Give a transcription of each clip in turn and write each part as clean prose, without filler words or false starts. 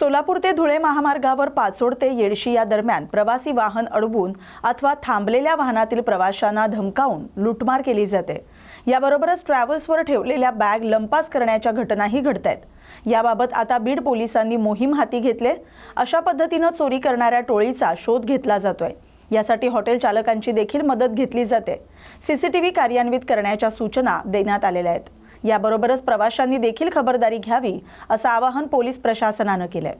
सोलापूर ते धुळे महामार्गावर पाचोड ते येडशी या दरम्यान प्रवासी वाहन अडवून अथवा थांबलेल्या वाहनातील प्रवाशांना धमकावून लूटमार केली जाते। याबरोबरच ट्रॅव्हल्सवर ठेवलेल्या बॅग लंपास करण्याच्या घटनाही घडतायत। याबाबत आता बीड पोलिसांनी मोहीम हाती घेतली। अशा पद्धतीने चोरी करणाऱ्या टोळीचा शोध घेतला जातोय। यासाठी हॉटेल चालकांची देखील मदत घेतली जाते। सीसीटीव्ही कार्यान्वित करण्याच्या सूचना देण्यात आलेल्या आहेत। याबरोबरच प्रवाशांनी देखील खबरदारी घ्यावी असं आवाहन पोलीस प्रशासनाने केलंय।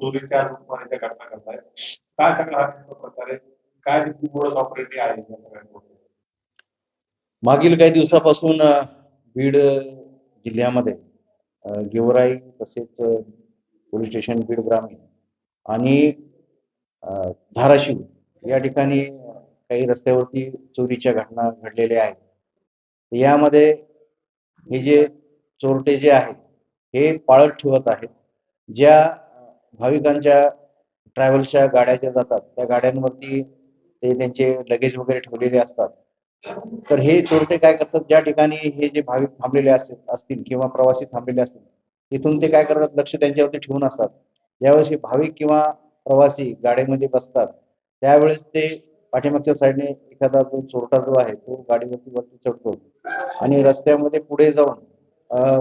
चोरीच्या रूपाने घटना घडतायत। काय सगळा हा प्रकार आहे, काय मोडस ऑपरेटिव्ह आहे या सगळ्यांमध्ये? मागील काही दिवसापासून बीड जिल्ह्यामध्ये गेवराई तसेच पोलीस स्टेशन बीड ग्रामीण आणि धाराशिव या ठिकाणी काही रस्त्यावरती चोरीच्या घटना घडलेल्या आहेत। यामध्ये हे जे चोरटे जे आहेत हे पाळत ठेवत आहेत। ज्या भाविकांच्या ट्रॅव्हल्सच्या गाड्या ज्या जातात त्या गाड्यांवरती ते त्यांचे लगेज वगैरे ठेवलेले असतात। तर हे चोरटे काय करतात, ज्या ठिकाणी हे जे भाविक थांबलेले असतील किंवा प्रवासी थांबलेले असतील तिथून ते काय करतात, लक्ष त्यांच्यावरती ठेवून असतात। ज्यावेळेस भाविक किंवा प्रवासी गाडीमध्ये बसतात त्यावेळेस ते पाठीमागच्या साईडने एखादा जो चोरटा जो आहे तो गाडीवरती चढतो आणि रस्त्यामध्ये पुढे जाऊन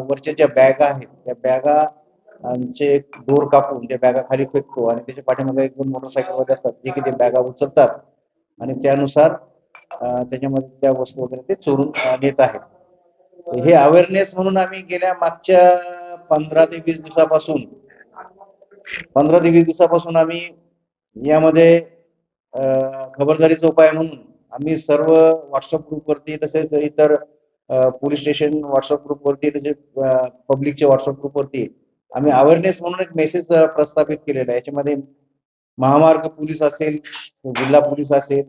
वरच्या ज्या बॅगा आहेत त्या बॅगांचे दोर कापून त्या बॅगा खाली फेकतो आणि त्याच्या पाठीमागे एक दोन मोटरसायकलवाले असतात जे की ते बॅगा उचलतात आणि त्यानुसार त्याच्यामध्ये त्या वस्तू वगैरे ते चोरून नेत आहेत। हे अवेअरनेस म्हणून आम्ही गेल्या मागच्या 15 ते 20 दिवसापासून आम्ही यामध्ये खबरदारीचा उपाय म्हणून आम्ही सर्व व्हॉट्सअप ग्रुपवरती तसेच इतर पोलीस स्टेशन व्हॉट्सअप ग्रुपवरती तसेच पब्लिकच्या व्हॉट्सअप ग्रुपवरती आम्ही अवेअरनेस म्हणून एक मेसेज प्रस्थापित केलेला आहे। याच्यामध्ये महामार्ग पोलीस असेल, जिल्हा पोलीस असेल,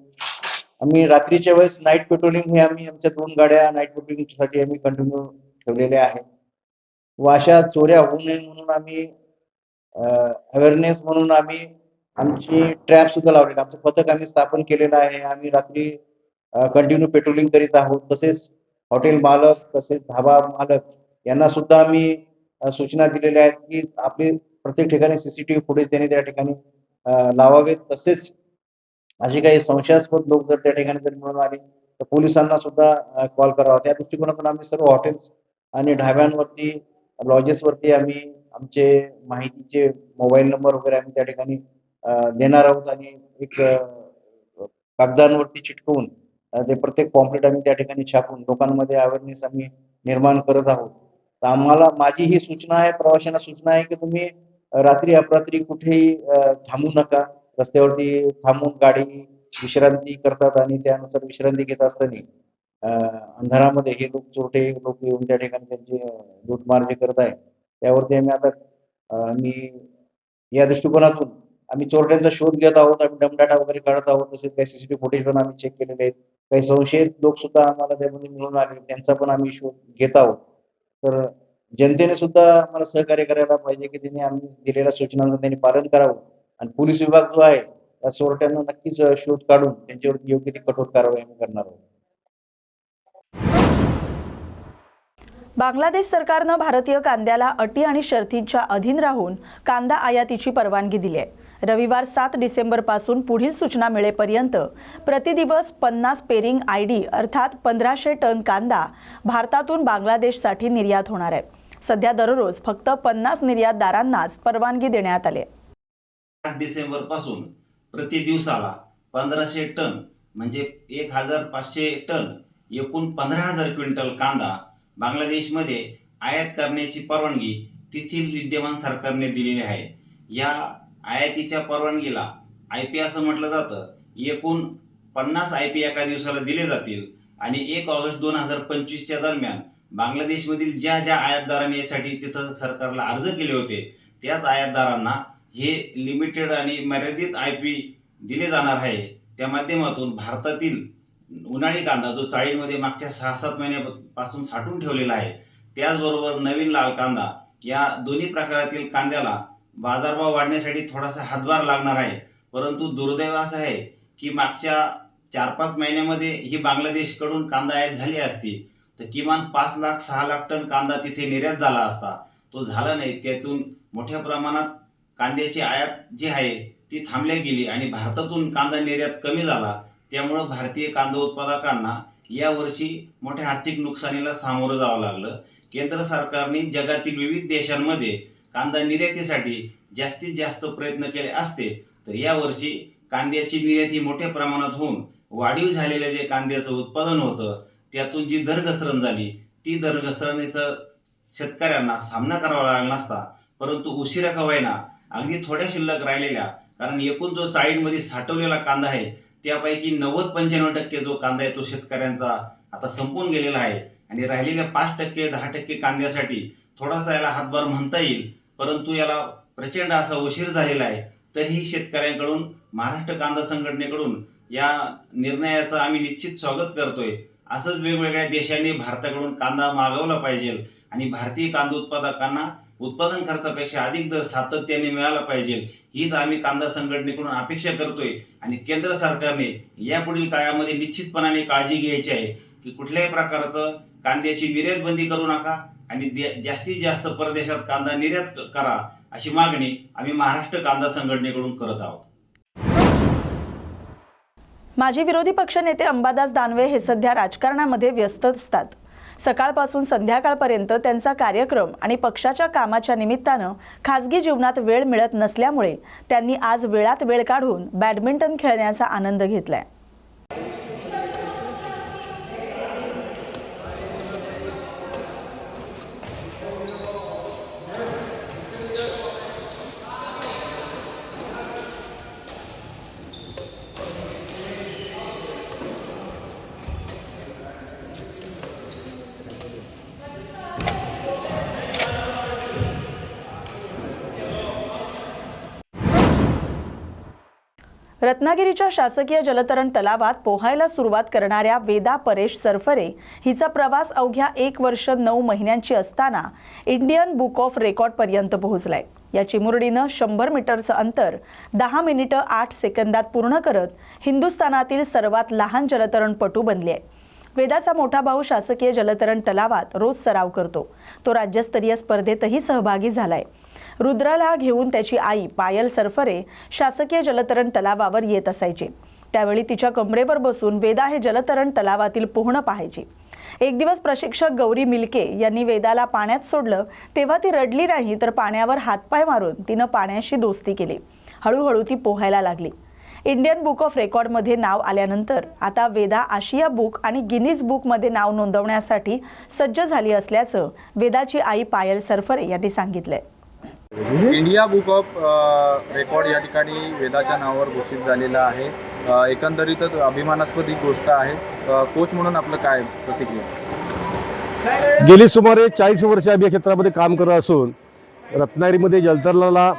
आम्ही रात्रीच्या वेळेस नाईट पेट्रोलिंग हे आम्ही आमच्या 2 गाड्या नाईट पेट्रोलिंगसाठी आम्ही कंटिन्यू ठेवलेल्या आहेत व अशा चोऱ्या होऊ नये म्हणून आम्ही अवेअरनेस म्हणून आम्ही आमची ट्रॅप सुद्धा लावलेली, आमचं पथक आम्ही स्थापन केलेलं आहे। आम्ही रात्री कंटिन्यू पेट्रोलिंग करीत आहोत। तसेच हॉटेल मालक तसेच धाबा मालक यांना सुद्धा आम्ही सूचना दिलेल्या आहेत की आपले प्रत्येक ठिकाणी सीसीटीव्ही फुटेज त्यांनी त्या ठिकाणी लावावेत। तसेच असे काही संशयास्पद लोक जर त्या ठिकाणी जर मिळून आले तर पोलिसांना सुद्धा कॉल करावा। त्या दृष्टिकोनातून आम्ही सर्व हॉटेल्स आणि ढाब्यांवरती लॉजेसवरती आम्ही आमचे माहितीचे मोबाईल नंबर वगैरे आम्ही त्या ठिकाणी देणार आहोत आणि एक कागदांवरती चिटकवून ते प्रत्येक पॉम्पलेट आम्ही त्या ठिकाणी छापून लोकांमध्ये अवेअरनेस आम्ही निर्माण करत आहोत। तर आम्हाला माझी ही सूचना आहे, प्रवाशांना सूचना आहे की तुम्ही रात्री अपरात्री कुठेही थांबू नका। रस्त्यावरती थांबून गाडी विश्रांती करतात आणि त्यानुसार विश्रांती घेत असताना अंधारामध्ये हे लोक चोरटे लोक येऊन त्या ठिकाणी त्यांचे लूटमार जे करत आहे त्यावरती आम्ही आता या दृष्टिकोनातून आम्ही चोरट्यांचा शोध घेत आहोत। आम्ही डमडाटा वगैरे काढत आहोत। तसेच काही सीसीटीव्ही फुटेज पण आम्ही चेक केलेले आहेत। काही संशयित लोक सुद्धा आम्हाला त्यामध्ये मिळून आले, त्यांचा पण आम्ही शोध घेत आहोत। तर जनतेने सुद्धा आम्हाला सहकार्य करायला पाहिजे की त्यांनी आम्ही दिलेल्या सूचनांचं त्यांनी पालन करावं आणि पोलीस विभाग जो आहे त्या चोरट्यांना नक्कीच शोध काढून त्यांच्यावरती योग्य ती कठोर कारवाई आम्ही करणार आहोत। बांगलादेश सरकारने भारतीय कांद्याला अटी आणि शर्तींच्या अधीन राहून कांदा आयातीची परवानगी दिली आहे। रविवार 7 डिसेंबर पासून पुढील सूचना मिळेपर्यंत प्रतिदिवस 50 पेरिंग आयडी अर्थात 1500 टन कांदा भारतातून बांगलादेशसाठी निर्यात होणार आहे। सध्या दररोज फक्त 50 निर्यातदारांनाच परवानगी देण्यात आली आहे। 8 डिसेंबर पासून प्रति दिवसाला 1500 टन म्हणजे 1500 टन एकूण 15000 क्विंटल कांदा बांगलादेशमध्ये आयात करण्याची परवानगी तेथील विद्यमान सरकारने दिलेली आहे। या आयातीच्या परवानगीला आयपी असं म्हटलं जातं। एकूण 50 आयपी एका दिवसाला दिले जातील आणि 1 ऑगस्ट 2025च्या दरम्यान बांगलादेशमधील ज्या ज्या आयातदारांनी यासाठी तिथं सरकारला अर्ज केले होते त्याच आयातदारांना हे लिमिटेड आणि मर्यादित आयपी दिले जाणार आहे। त्या माध्यमातून भारतातील उन्हाळी कांदा जो चाळीमध्ये मागच्या 6-7 महिन्यापासून साठवून ठेवलेला आहे, त्याचबरोबर नवीन लाल कांदा, या दोन्ही प्रकारातील कांद्याला बाजारभाव वाढण्यासाठी थोडासा हातभार लागणार आहे. परंतु दुर्दैव असं आहे की मागच्या 4-5 महिन्यामध्ये ही बांगलादेशकडून कांदा आयात झाली असती तर किमान 5 लाख 6 लाख टन कांदा तिथे निर्यात झाला असता. तो झाला नाही. त्यातून मोठ्या प्रमाणात कांद्याची आयात जी आहे ती थांबल्या गेली आणि भारतातून कांदा निर्यात कमी झाला. त्यामुळं भारतीय कांदा उत्पादकांना यावर्षी मोठ्या आर्थिक नुकसानीला सामोरं जावं लागलं. केंद्र सरकारने जगातील विविध देशांमध्ये कांदा निर्यातीसाठी जास्तीत जास्त प्रयत्न केले असते तर यावर्षी कांद्याची निर्यात ही मोठ्या प्रमाणात होऊन वाढीव झालेलं जे कांद्याचं उत्पादन होतं त्यातून जी दरघसरण झाली, ती दरघसरणीचा शेतकऱ्यांना सामना करावा लागला नसता. परंतु उशिरा का होईना अगदी थोड्या शिल्लक राहिलेल्या, कारण एकूण जो चाळीमध्ये साठवलेला कांदा आहे त्यापैकी 90-95% जो कांदा आहे तो शेतकऱ्यांचा आता संपून गेलेला आहे आणि राहिलेल्या 5% 10% कांद्यासाठी थोडासा याला हातभार म्हणता येईल. परंतु याला प्रचंड असा उशीर झालेला आहे. तरीही शेतकऱ्यांकडून महाराष्ट्र कांदा संघटनेकडून या निर्णयाचं आम्ही निश्चित स्वागत करतोय. असंच वेगवेगळ्या देशांनी भारताकडून कांदा मागवला पाहिजे आणि भारतीय कांदा उत्पादकांना उत्पादन खर्चापेक्षा अधिक दर सातत्याने मिळाला पाहिजे, हीच आम्ही कांदा संघटनेकडून अपेक्षा करतोय. आणि केंद्र सरकारने यापुढील काळामध्ये निश्चितपणाने काळजी घ्यायची आहे की कुठल्याही प्रकारचं कांद्याची निर्यात बंदी करू नका आणि जास्तीत जास्त परदेशात कांदा निर्यात करा, अशी मागणी आम्ही महाराष्ट्र कांदा संघटनेकडून करत आहोत. माजी विरोधी पक्षनेते अंबादास दानवे हे सध्या राजकारणामध्ये व्यस्त असतात. सकाळपासून संध्याकाळपर्यंत त्यांचा कार्यक्रम आणि पक्षाच्या कामाच्या निमित्तानं खासगी जीवनात वेळ मिळत नसल्यामुळे त्यांनी आज वेळात वेळ काढून बॅडमिंटन खेळण्याचा आनंद घेतलाय. रत्नागिरीच्या शासकीय जलतरण तलावात पोहायला सुरुवात करणाऱ्या वेदा परेश सरफरे हिचा प्रवास अवघ्या 1 वर्ष 9 महिन्यांची असताना इंडियन बुक ऑफ रेकॉर्ड पर्यंत पोहोचलाय. या चिमुरडीनं 100 मीटरचं अंतर 10 मिनिटं 8 सेकंदात पूर्ण करत हिंदुस्थानातील सर्वात लहान जलतरणपटू बनली आहे. वेदाचा मोठा भाऊ शासकीय जलतरण तलावात रोज सराव करतो. तो राज्यस्तरीय स्पर्धेतही सहभागी झालाय. रुद्राला घेऊन त्याची आई पायल सरफरे शासकीय जलतरण तलावावर येत असायची. त्यावेळी तिच्या कमरेवर बसून वेदा हे जलतरण तलावातील पोहणं पाहायची. एक दिवस प्रशिक्षक गौरी मिल्के यांनी वेदाला पाण्यात सोडलं तेव्हा ती रडली नाही तर पाण्यावर हातपाय मारून तिनं पाण्याशी दोस्ती केली. हळूहळू ती पोहायला लागली. इंडियन बुक ऑफ रेकॉर्डमध्ये नाव आल्यानंतर आता वेदा आशिया बुक आणि गिनीज बुकमध्ये नाव नोंदवण्यासाठी सज्ज झाली असल्याचं वेदाची आई पायल सरफरे यांनी सांगितलंय. इंडिया बुक ऑफ रेकॉर्ड या ठिकाणी वेदाच्या नावावर घोषित झालेला आहे. एकंदरीतच अभिमानास्पद ही गोष्ट आहे. कोच म्हणून आपलं काय प्रतिक्रिया? गेली सुमारे 40 वर्षे आम्ही या क्षेत्रामध्ये काम करत असून रत्नागिरीमध्ये जलतरणाला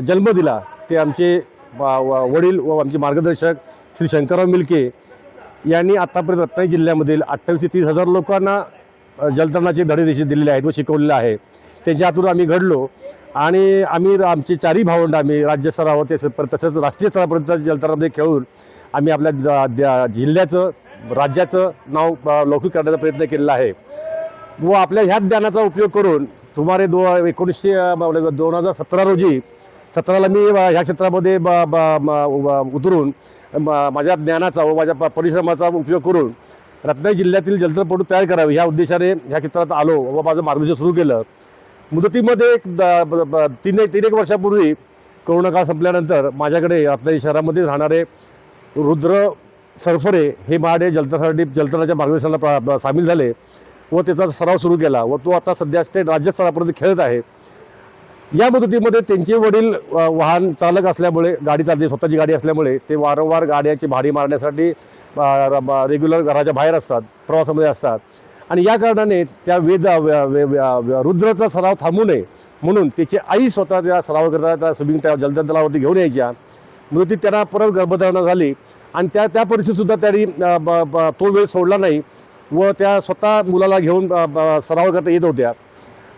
जन्म दिला ते आमचे वडील व आमचे मार्गदर्शक श्री शंकरराव मिल्के यांनी आतापर्यंत रत्नागिरी जिल्ह्यामधील 28 ते 30 हजार लोकांना जलतरणाचे धडे दिलेले आहेत व शिकवलेले आहे. त्यांच्या हातून आम्ही घडलो आणि आम्ही आमचे 4ही भावंड आम्ही राज्यस्तरावर तसंच राष्ट्रीय स्तरापर्यंत जलतरणामध्ये खेळून आम्ही आपल्या जिल्ह्याचं राज्याचं नाव लौकिक करण्याचा प्रयत्न केलेला आहे. व आपल्या ह्याच ज्ञानाचा उपयोग करून सुमारे 2017 रोजी 17ला मी ह्या क्षेत्रामध्ये उतरून माझ्या ज्ञानाचा व माझ्या परिश्रमाचा उपयोग करून रत्नागिरी जिल्ह्यातील जलतरणपटू तयार करावे ह्या उद्देशाने ह्या क्षेत्रात आलो व माझं मार्गदर्शन सुरू केलं. मुदतीमध्ये 3-1 वर्षापूर्वी कोरोना काळ संपल्यानंतर माझ्याकडे रत्नागिरी शहरामध्ये राहणारे रुद्र सरफरे हे माझे जलतरणाच्या मार्गदर्शनाला सामील झाले व त्याचा सराव सुरू केला व तो आता सध्या राज्यस्तरापर्यंत खेळत आहे. या मुदतीमध्ये त्यांचे वडील वाहन चालक असल्यामुळे गाडी चालते, स्वतःची गाडी असल्यामुळे ते वारंवार गाड्याची भाडी मारण्यासाठी रेग्युलर घराच्या बाहेर असतात, प्रवासामध्ये असतात आणि या कारणाने त्या रुद्राचा सराव थांबू नये म्हणून त्याची आई स्वतः त्या सराव करता त्या स्विमिंग जलतरण तलावावरती घेऊन यायच्या. मुदतीत त्यांना परत गर्भधारणा झाली आणि त्या परिस्थितीसुद्धा त्यांनी तो वेळ सोडला नाही व त्या स्वतः मुलाला घेऊन सराव करता येत होत्या.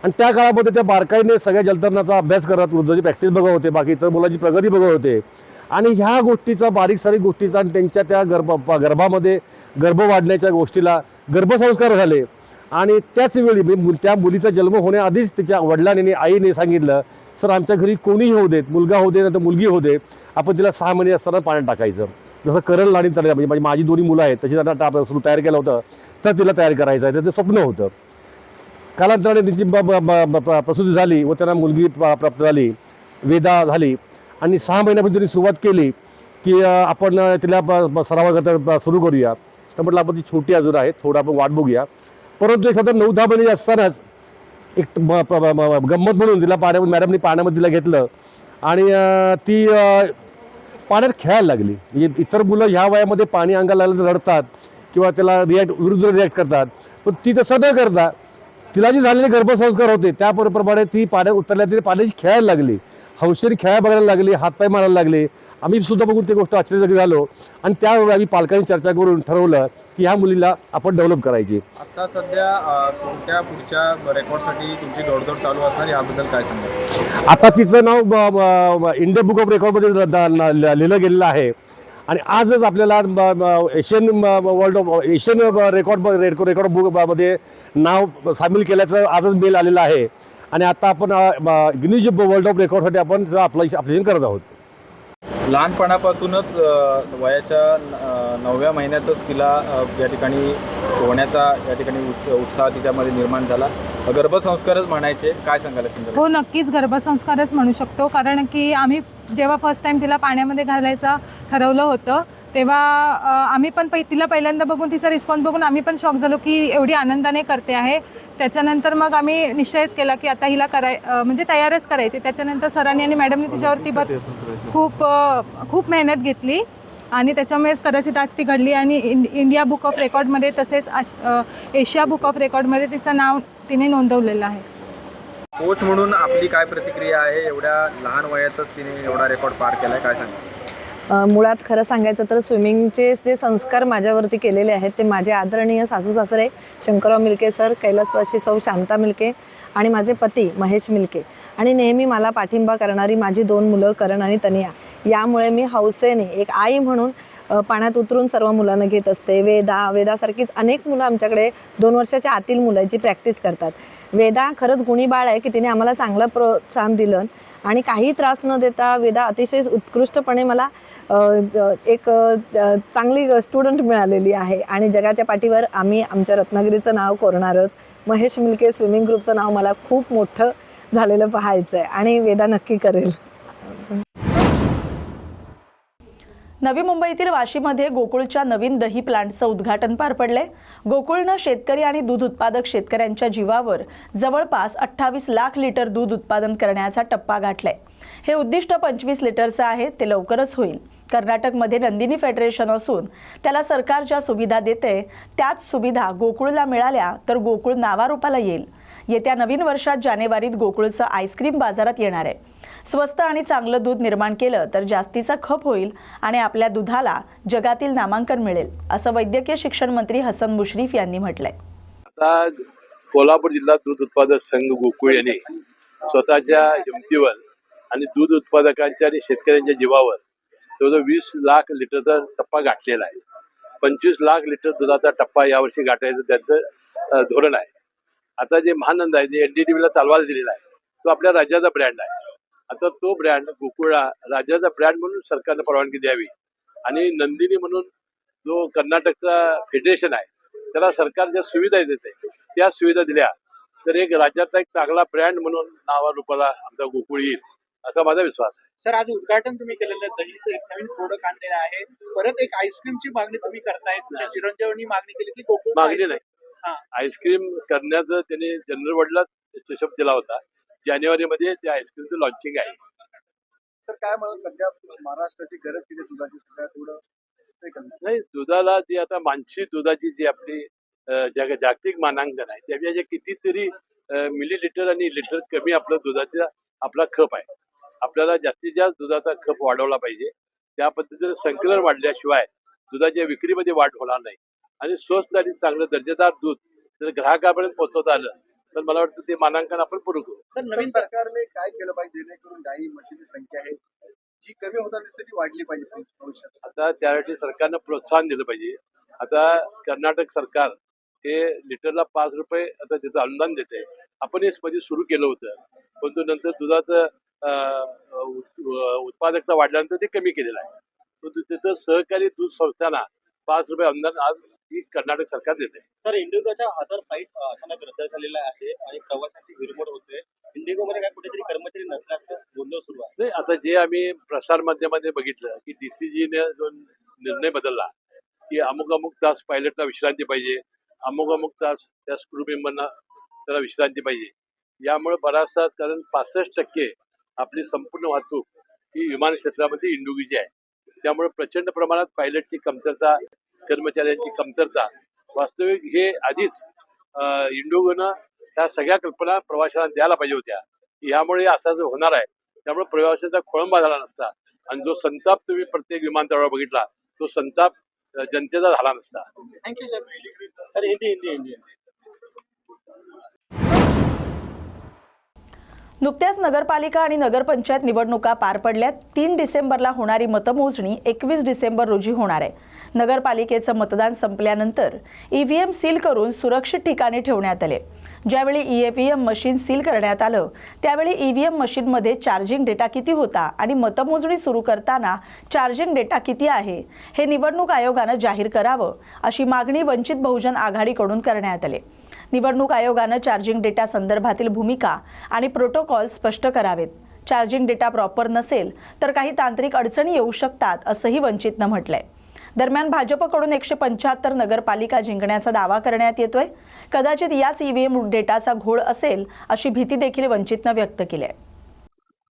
आणि त्या काळामध्ये त्या बारकाईने सगळ्या जलतरणाचा अभ्यास करत वृद्धाची प्रॅक्टिस बघत होते, बाकी इतर मुलाची प्रगती बघत होते. आणि ह्या गोष्टीचा बारीक सारीक गोष्टीचा आणि त्यांच्या त्या गर्भामध्ये गर्भ वाढण्याच्या गोष्टीला गर्भसंस्कार झाले. आणि त्याच वेळी त्या मुलीचा जन्म होण्याआधीच तिच्या वडिलांनी आईने सांगितलं, सर आमच्या घरी कोणीही होऊ देत, मुलगा होऊ दे नाही तर मुलगी होऊ दे, आपण तिला 6 महिने असताना पाण्यात टाकायचं. जसं करल आणि तर म्हणजे माझी 2 मुलं आहेत तशी त्यांना सुरू तयार केलं होतं, तर तिला तयार करायचं आहे, तर ते स्वप्न होतं. कालांतराने तिची प्रसूती झाली व त्यांना मुलगी प्राप्त झाली, वेदा झाली. आणि 6 महिन्यापासून त्यांनी सुरुवात केली की आपण तिला सरावाकरता सुरू करूया. तर म्हटलं आपण ती छोटी अजून आहे, थोडं आपण वाट बघूया. परंतु एक साधारण 9-10 महिने असतानाच एक गंमत म्हणून तिला मॅडमनी पाण्यामध्ये तिला घेतलं आणि ती पाण्यात खेळायला लागली. म्हणजे इतर मुलं ह्या वयामध्ये पाणी अंगाला लागलं तर रडतात किंवा त्याला विरुद्ध रिॲक्ट करतात, पण ती तसं न करता तिला जे झालेले गर्भसंस्कार होते त्याप्रमाणे ती पाण्यात उतरल्या, ती पाण्याची खेळायला लागली, हौशेरी खेळायला बघायला लागली, हातपाय मारायला लागले. आम्ही सुद्धा बघून ती गोष्ट आश्चर्यचकित झालो आणि त्यावेळी आम्ही पालकांनी चर्चा करून ठरवलं की ह्या मुलीला आपण डेव्हलप करायची. आता सध्या तुमच्या पुढच्या रेकॉर्डसाठी तुमची दौडदौड चालू असणार, याबद्दल काय सांगाल? आता तिचं नाव इंडियन बुक ऑफ रेकॉर्डमध्ये लिहिलं गेलेलं आहे. आणि आजच आपल्याला एशियन रेकॉर्ड बुकमध्ये नाव सामील केल्याचं आजच मेल आलेलं आहे. आणि आता आपण गिनीज वर्ल्ड ऑफ रेकॉर्डसाठी आपण अप्लिकेशन करत आहोत. लहानपणापासूनच वयाच्या 9व्या महिन्यातच तिला या ठिकाणी पोहण्याचा या ठिकाणी उत्साह तिच्यामध्ये निर्माण झाला. गर्भसंस्कारच म्हणायचे, काय सांगायला संदर्भात? हो, नक्कीच गर्भसंस्कारच म्हणू शकतो, कारण की आम्ही जेव्हा फर्स्ट टाइम तिला पाण्यामध्ये घालायचं ठरवलं होतं तेव्हा आम्ही पण तिला पहिल्यांदा बघून तिचा रिस्पॉन्स बघून आम्ही पण शॉक झालो की एवढी आनंदाने करते आहे. त्याच्यानंतर मग आम्ही निश्चयच केला की आता हिला म्हणजे तयारच करायची. त्याच्यानंतर सरांनी आणि मॅडमनी तिच्यावरती खूप मेहनत घेतली आणि त्याच्यामुळेच कदाचित आज ती घडली आणि इंडिया बुक ऑफ रेकॉर्डमध्ये तसेच एशिया बुक ऑफ रेकॉर्डमध्ये तिचं नाव तिने नोंदवलेलं आहे. कोच म्हणून आपली काय प्रतिक्रिया आहे? एवढ्या लहान वयातच तिने एवढा रेकॉर्ड पार केला आहे, काय सांगा? मुळात खरं सांगायचं तर स्विमिंगचे जे संस्कार माझ्यावरती केलेले आहेत ते माझे आदरणीय सासू सासरे शंकरराव मिल्के सर, कैलासवासी सौ शांता मिल्के आणि माझे पती महेश मिल्के आणि नेहमी मला पाठिंबा करणारी माझी 2 मुलं करण आणि तनिया. यामुळे मी हौसेने एक आई म्हणून पाण्यात उतरून सर्व मुलांना घेत असते. वेदासारखीच अनेक मुलं आमच्याकडे 2 वर्षाच्या आतील मुलांची प्रॅक्टिस करतात. वेदा खरंच गुणी बाळ आहे की तिने आम्हाला चांगलं प्रोत्साहन दिलं आणि काही त्रास न देता वेदा अतिशय उत्कृष्टपणे मला एक चांगली स्टुडंट मिळालेली आहे. आणि जगाच्या पाठीवर आम्ही आमच्या रत्नागिरीचं नाव कोरणारच. महेश मिल्के स्विमिंग ग्रुपचं नाव मला खूप मोठं झालेलं पाहायचं आहे आणि वेदा नक्की करेल. नवी मुंबईतील वाशीमध्ये गोकुळच्या नवीन दही प्लांटचं उद्घाटन पार पडले. गोकुळनं शेतकरी आणि दूध उत्पादक शेतकऱ्यांच्या जीवावर जवळपास 28 लाख लिटर दूध उत्पादन करण्याचा टप्पा गाठलाय. हे उद्दिष्ट 25 लिटरचं आहे, ते लवकरच होईल. कर्नाटकमध्ये नंदिनी फेडरेशन असून त्याला सरकार ज्या सुविधा देते त्याच सुविधा गोकुळला मिळाल्या तर गोकुळ नावारूपाला येईल. येत्या नवीन वर्षात जानेवारीत गोकुळचं आईस्क्रीम बाजारात येणार आहे. स्वस्त आणि चांगलं दूध निर्माण केलं तर जास्तीचा खप होईल आणि आपल्या दुधाला जगातील नामांकन मिळेल, असं वैद्यकीय शिक्षण मंत्री हसन मुश्रीफ यांनी म्हटलंय. आता कोल्हापूर जिल्हा दूध उत्पादक संघ गोकुळ यांनी स्वतःच्या हिमतीवर आणि दूध उत्पादकांच्या आणि शेतकऱ्यांच्या जीवावर जवळजवळ 20 लाख लिटरचा टप्पा गाठलेला आहे. 25 लाख लिटर दुधाचा टप्पा यावर्षी गाठायचं त्यांचं धोरण आहे. आता जे महानंद आहे, जे NDTVला चालवायला दिलेला आहे, तो आपल्या राज्याचा ब्रँड आहे. आता तो ब्रँड गोकुळा राज्याचा ब्रँड म्हणून सरकारने परवानगी द्यावी आणि नंदिनी म्हणून जो कर्नाटकचा फेडरेशन आहे त्याला सरकार ज्या सुविधा देते त्या सुविधा दिल्या तर एक राज्याचा एक चांगला ब्रँड म्हणून नावारूपाला आमचा गोकुळ येईल असा माझा विश्वास आहे. सर, आज उद्घाटन तुम्ही केलेलं दहीचं एक नवीन प्रोडक्ट आणलेलं आहे. परत एक आईस्क्रीमची मागणी तुम्ही करताय. तुमच्या चिरंजीवांनी मागणी केली की गोकुळ मागणी नाही, आईस्क्रीम करण्याचं त्यांनी जनरल वॉर्डला शब्द दिला होता. जानेवारीमध्ये त्या आईस्क्रीमचं लॉन्चिंग आहे. सर, काय म्हणून सध्या महाराष्ट्राची गरज किती दुधाची सध्या थोडं नाही, दुधाला जी आता मानसी दुधाची जी आपली जागतिक मानांकन आहे त्यापेक्षा कितीतरी मिलीलिटर आणि लिटर कमी आपलं दुधाचा आपला खप आहे. आपल्याला जास्तीत जास्त दुधाचा खप वाढवला पाहिजे. त्या पद्धतीने संकलन वाढल्याशिवाय दुधाच्या विक्रीमध्ये वाढ होणार नाही आणि स्वस्त आणि चांगलं दर्जेदार दूध जर ग्राहकापर्यंत पोहोचवता आलं तर मला वाटतं ते मानांकन आपण पूर्ण करू. सर नवीन सरकारने काय केलं पाहिजे जेणेकरून गाई म्हशीची संख्या आहे जी कमी होताना दिसते ती वाढली पाहिजे भविष्यात? आता त्यासाठी सरकारनं प्रोत्साहन दिलं पाहिजे. आता कर्नाटक सरकार हे लिटरला 5 रुपये आता त्याचं अनुदान देते. आपण हे मध्ये सुरू केलं होतं, परंतु नंतर दुधाचं उत्पादकता वाढल्यानंतर ते कमी केलेलं आहे. परंतु तिथं सहकारी दूध संस्थांना 5 रुपये अनुदान आज ही कर्नाटक सरकार देते. सर इंडिगोच्या आधार फ्लाईट अचानक रद्द झालेला आहे आणि प्रवाशांची हिरमोड होते. इंडिगोमध्ये काय कुठेतरी कर्मचारी नसल्याचं गोंधळ सुरू आहे. नाही, आता जे आम्ही प्रसार माध्यमामध्ये बघितलं की DCGने जो निर्णय बदलला की अमुक तास पायलटला विश्रांती पाहिजे, अमुक तास त्या क्रू मेंबरना त्याला विश्रांती पाहिजे. यामुळे बराचसाच कारण 65% आपली संपूर्ण वाहतूक ही विमान क्षेत्रामध्ये इंडिगोची आहे. त्यामुळे प्रचंड प्रमाणात पायलटची कमतरता, कर्मचाऱ्यांची कमतरता, वास्तविक हे आधीच इंडिगोनं ह्या सगळ्या कल्पना प्रवाशांना द्यायला पाहिजे होत्या. यामुळे असं जो होणार आहे त्यामुळे प्रवाशांचा खोळंबा झाला नसता आणि जो संताप तुम्ही प्रत्येक विमानतळावर बघितला तो संताप जनतेचा झाला नसता. Thank you sir. सर हिंदी. नुकत्याच नगरपालिका आणि नगरपंचायत निवडणुका पार पडल्यात. 3 डिसेंबरला होणारी मतमोजणी 21 डिसेंबर रोजी होणार आहे. नगरपालिकेचं मतदान संपल्यानंतर EVM सील करून सुरक्षित ठिकाणी ठेवण्यात आले. ज्यावेळी EVM मशीन सील करण्यात आलं त्यावेळी EVM मशीनमध्ये चार्जिंग डेटा किती होता आणि मतमोजणी सुरू करताना चार्जिंग डेटा किती आहे हे निवडणूक आयोगानं जाहीर करावं अशी मागणी वंचित बहुजन आघाडीकडून करण्यात आली. निवडणूक आयोगानं चार्जिंग डेटा संदर्भातील भूमिका आणि प्रोटोकॉल स्पष्ट करावेत. चार्जिंग डेटा प्रॉपर नसेल तर काही तांत्रिक अडचणी येऊ शकतात असंही वंचितनं म्हटलंय. दरम्यान भाजपकडून 175 नगरपालिका जिंकण्याचा दावा करण्यात येतोय. कदाचित याच EVM डेटाचा घोळ असेल अशी भीती देखील वंचितनं व्यक्त केली आहे.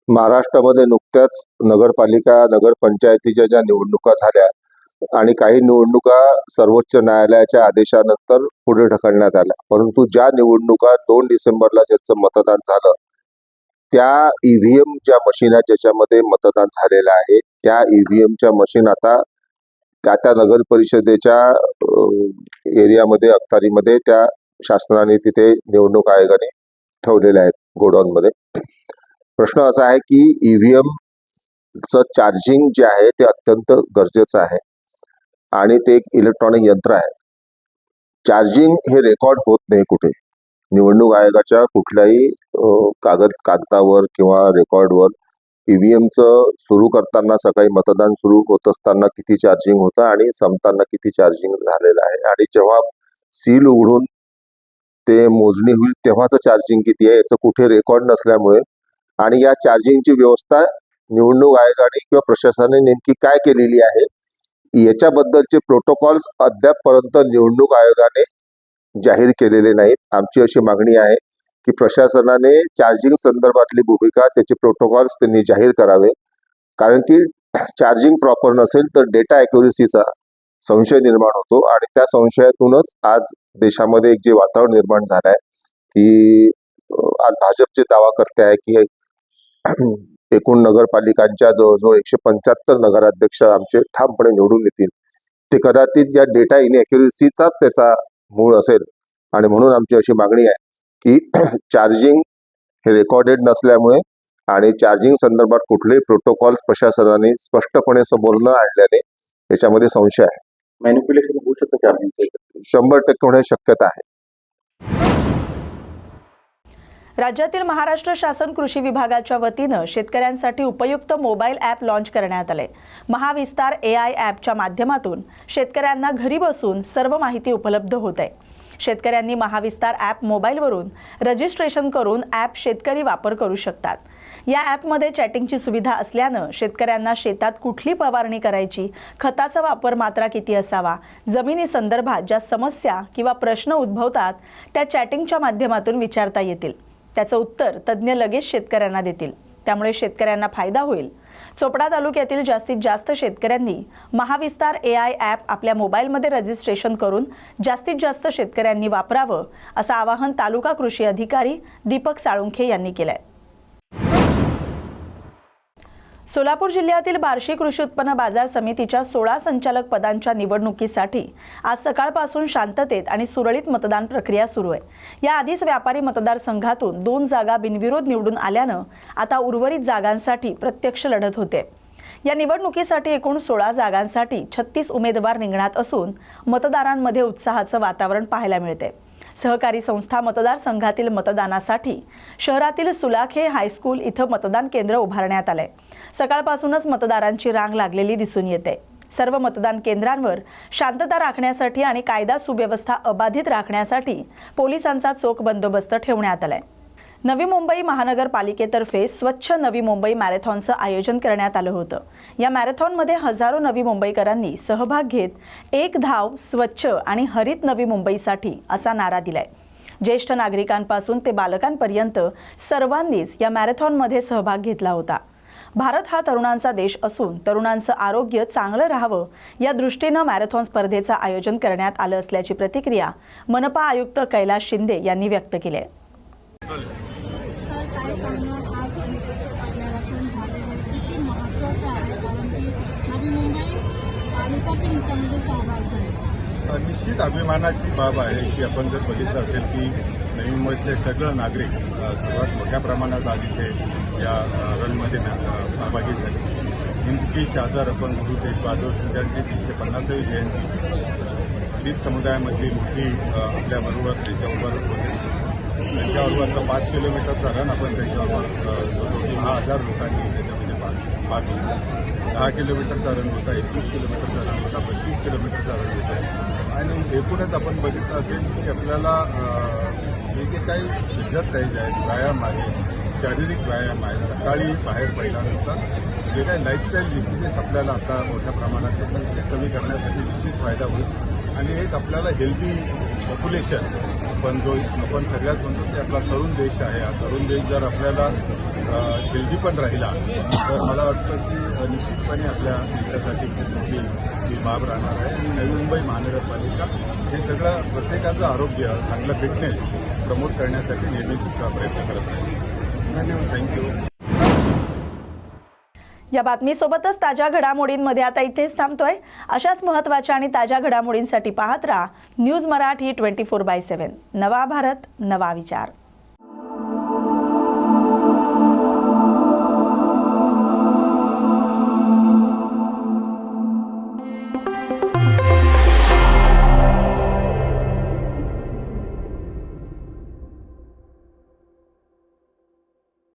महाराष्ट्रामध्ये नुकत्याच नगरपालिका नगरपंचायतीच्या ज्या निवडणुका झाल्या आणि काही निवडणुका सर्वोच्च न्यायालयाच्या आदेशानंतर पुढे ढकलण्यात आल्या, परंतु ज्या निवडणुका 2 डिसेंबरला ज्याचं मतदान झालं त्या EVM ज्या मशीन आहेत ज्याच्यामध्ये मतदान झालेलं आहे त्या EVMच्या मशीन आता त्या नगर परिषदेच्या एरियामध्ये अखत्यारीमध्ये त्या शासनाने तिथे निवडणूक आयोगाने ठेवलेल्या आहेत गोडाऊनमध्ये. प्रश्न असा आहे की EVMचं चार्जिंग जे आहे ते अत्यंत गरजेचं आहे आणि ते एक इलेक्ट्रॉनिक यंत्र आहे. चार्जिंग हे रेकॉर्ड होत नाही कुठे. निवडणूक आयोगाच्या कुठल्याही कागदावर किंवा रेकॉर्डवर EVMचं सुरू करताना सकाळी मतदान सुरू होत असताना किती चार्जिंग होतं आणि संपताना किती चार्जिंग झालेलं आहे आणि जेव्हा सील उघडून ते मोजणी होईल तेव्हाचं चार्जिंग किती आहे याचं कुठे रेकॉर्ड नसल्यामुळे आणि या चार्जिंगची व्यवस्था निवडणूक आयोगाने किंवा प्रशासनाने नेमकी काय केलेली आहे याच्याबद्दलचे प्रोटोकॉल्स अद्यापपर्यंत निवडणूक आयोगाने जाहीर केलेले नाहीत. आमची अशी मागणी आहे की प्रशासनाने चार्जिंग संदर्भातली भूमिका त्याचे प्रोटोकॉल्स त्यांनी जाहीर करावे. कारण की चार्जिंग प्रॉपर नसेल तर डेटा ॲक्युरेसीचा संशय निर्माण होतो आणि त्या संशयातूनच आज देशामध्ये एक जे वातावरण निर्माण झालं आहे की आज भाजपचे दावा करते आहे की एकूण नगरपालिकांच्या जवळजवळ 175 नगराध्यक्ष आमचे ठामपणे निवडून येतील. ते कदाचित या डेटा इनॲक्युरेसीचाच त्याचा मूळ असेल आणि म्हणून आमची अशी मागणी आहे की चार्जिंग हे रेकॉर्डेड नसल्यामुळे आणि चार्जिंग संदर्भात कुठलेही प्रोटोकॉल्स प्रशासनाने स्पष्टपणे समोर न आणल्याने याच्यामध्ये संशय आहे. मॅनिप्युलेशन होऊ शकतं चार्जिंग 100% होण्याची शक्यता आहे. राज्यातील महाराष्ट्र शासन कृषी विभागाच्या वतीनं शेतकऱ्यांसाठी उपयुक्त मोबाईल ॲप लॉन्च करण्यात आले. महाविस्तार AI ॲपच्या माध्यमातून शेतकऱ्यांना घरी बसून सर्व माहिती उपलब्ध होत आहे. शेतकऱ्यांनी महाविस्तार ॲप मोबाईलवरून रजिस्ट्रेशन करून ॲप शेतकरी वापर करू शकतात. या ॲपमध्ये चॅटिंगची सुविधा असल्यानं शेतकऱ्यांना शेतात कुठली फवारणी करायची, खताचा वापर मात्रा किती असावा, जमिनीसंदर्भात ज्या समस्या किंवा प्रश्न उद्भवतात त्या चॅटिंगच्या माध्यमातून विचारता येतील. त्याचं उत्तर तज्ज्ञ लगेच शेतकऱ्यांना देतील. त्यामुळे शेतकऱ्यांना फायदा होईल. चोपडा तालुक्यातील जास्तीत जास्त शेतकऱ्यांनी महाविस्तार AI ॲप आपल्या मोबाईलमध्ये रजिस्ट्रेशन करून जास्तीत जास्त शेतकऱ्यांनी वापरावं असं आवाहन तालुका कृषी अधिकारी दीपक साळुंखे यांनी केलंय. सोलापूर जिल्ह्यातील बार्शी कृषी उत्पन्न बाजार समितीच्या 16 संचालक पदांच्या निवडणुकीसाठी आज सकाळपासून शांततेत आणि सुरळीत मतदान प्रक्रिया सुरू आहे। याआधीच व्यापारी मतदारसंघातून 2 जागा बिनविरोध निवडून आल्यानं आता उर्वरित जागांसाठी प्रत्यक्ष लढत होते। या निवडणुकीसाठी एकूण 16 जागांसाठी 36 उमेदवार रिंगणात असून मतदारांमध्ये उत्साहाचं वातावरण पाहायला मिळते। सहकारी संस्था मतदारसंघातील मतदानासाठी शहरातील सुलाखे हायस्कूल इथं मतदान केंद्र उभारण्यात आलंय। सकाळपासूनच मतदारांची रांग लागलेली दिसून येते। सर्व मतदान केंद्रांवर शांतता राखण्यासाठी आणि कायदा सुव्यवस्था अबाधित राखण्यासाठी पोलिसांचा चोख बंदोबस्त ठेवण्यात आलाय। नवी मुंबई महानगरपालिकेतर्फे स्वच्छ नवी मुंबई मॅरेथॉनचं आयोजन करण्यात आलं होतं। या मॅरेथॉनमध्ये हजारो नवी मुंबईकरांनी सहभाग घेत एक धाव स्वच्छ आणि हरित नवी मुंबईसाठी असा नारा दिलाय। ज्येष्ठ नागरिकांपासून ते बालकांपर्यंत सर्वांनीच या मॅरेथॉनमध्ये सहभाग घेतला होता। भारत हा तरुणांचा देश असून तरुणांचं आरोग्य चांगलं राहावं या दृष्टीनं मॅरेथॉन स्पर्धेचं आयोजन करण्यात आलं असल्याची प्रतिक्रिया मनपा आयुक्त कैलास शिंदे यांनी व्यक्त केली आहे। काय सांगणार आज मॅरेथॉन झालेलं किती महत्त्वाचं आहे, कारण की नवी मुंबई तालुका पण याच्यामध्ये सहभाग झाला। निश्चित अभिमानाची बाब आहे की आपण जर बघितलं असेल की नवी मुंबईतले सगळं नागरिक सर्वात मोठ्या प्रमाणात आज इथे या रनमध्ये सहभागी झाले। हिंद की चादर आपण गुरु तेग बहादूर सिंग यांची 350वी जयंती शीख समुदायामधली मोठी आपल्याबरोबर त्याच्याबरोबर होते। त्यांच्याबरोबरचा 5 किलोमीटरचा रन आपण त्याच्याबरोबर 10,000 लोकांनी त्याच्यामध्ये भाग घेतला। 10 किलोमीटरचा रन होता, 21 किलोमीटरचा रन होता, 32 किलोमीटरचा रन होता। आणि एकूणच आपण बघितलं असेल की आपल्याला हे जे काही एक्झरसाईज आहे, व्यायाम आहे, शारीरिक व्यायाम आहे, सकाळी बाहेर पडल्यानंतर जे काही लाईफस्टाईल डिसिजेस आपल्याला आता मोठ्या प्रमाणात येतात ते कमी करण्यासाठी निश्चित फायदा होईल। आणि एक आपल्याला हेल्दी पॉप्युलेशन आपण सगळ्यात म्हणतो की आपला तरुण देश आहे। हा तरुण देश जर आपल्याला हेल्दी पण राहिला तर मला वाटतं की निश्चितपणे आपल्या देशासाठी खूप मोठी ही बाब राहणार आहे। आणि नवी मुंबई महानगरपालिका हे सगळं प्रत्येकाचं आरोग्य, चांगलं फिटनेस प्रमोट करण्यासाठी नेहमीच प्रयत्न करत आहे। धन्यवाद, थँक्यू। या बातमीसोबतच ताज्या घडामोडींमध्ये आता इथेच थांबतोय। अशाच महत्त्वाच्या आणि ताज्या घडामोडींसाठी पाहत राहा न्यूज मराठी 24/7। नवा भारत, नवा विचार।